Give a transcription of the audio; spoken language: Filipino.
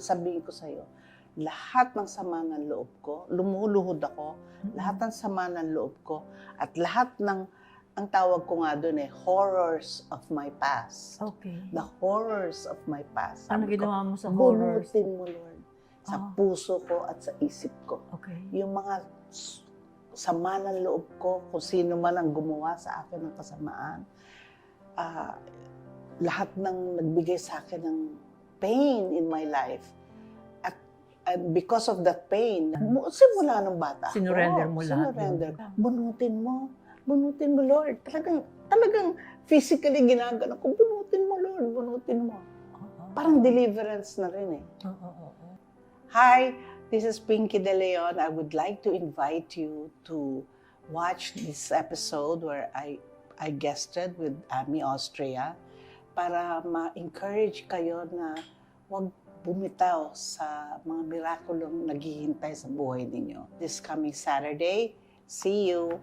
sabihin ko sa'yo, lahat ng sama ng loob ko, lumuluhod ako, lahat ng sama ng loob ko, at lahat ng, ang tawag ko nga doon horrors of my past. Okay. The horrors of my past. Ano Sabi ko, ginawa mo sa horrors? bunutin mo, Lord, sa puso ko at sa isip ko. Okay. Yung mga sama ng loob ko, kung sino man ang gumawa sa akin ng kasamaan, lahat ng nagbigay sa akin ng pain in my life. And because of that pain, simula nung bata ako, Sinurrender mo lahat sinurrender. Bunutin mo, Lord. Talagang physically ginagano ko, bunutin mo, Lord, bunutin mo. Parang deliverance na rin eh. Hi, this is Pinky De Leon. I would like to invite you to watch this episode where I guested with Ami Austria para ma-encourage kayo na huwag bumitaw sa mga mirakulong naghihintay sa buhay ninyo. This coming Saturday, see you!